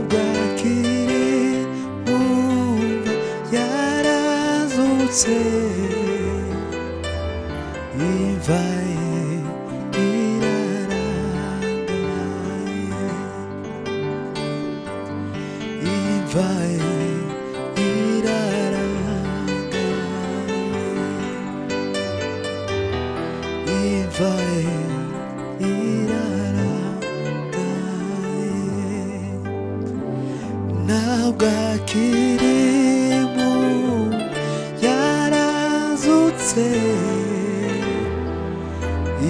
ntabwo akiri mu mva yarazutse imva ye irarangaye imva ye irarangaye imva ye irarangaye ntabwo akiri mu yarazutse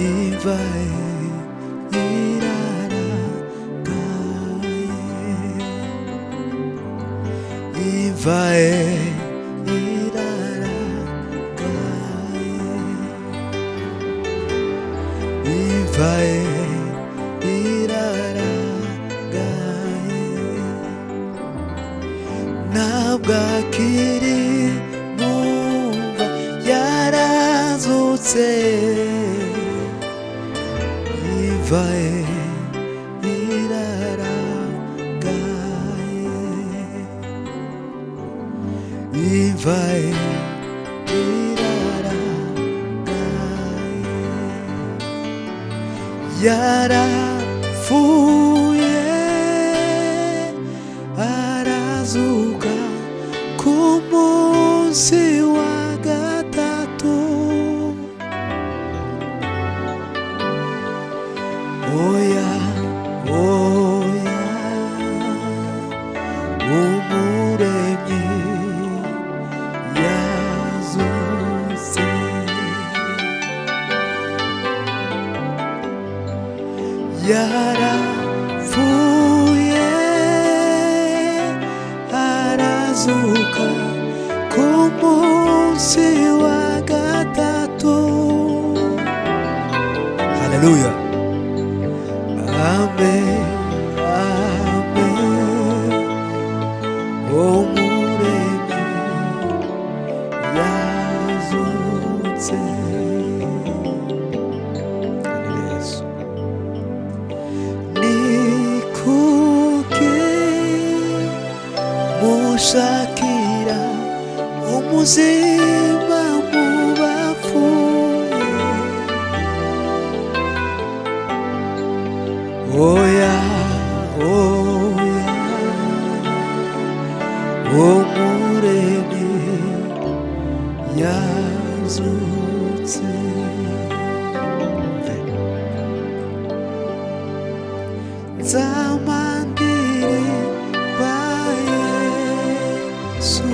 imva ye irarangaye imva ye irarangaye imva ye irarangaye ntabwo akiri mu mva yarazutse imva ye irarangaye imva ye irarangaye yarapfuye arazuka ku munsi wa gatatu oya oya umuremyi yazutse yarapfuye arazuka ku munsi wa gatatu haleluya amen amen umuremyi yazutse Yesu nikuke mushakira umuzima mu bapfuye oya oya umuremyi yazutse nzamandiri ba Yesu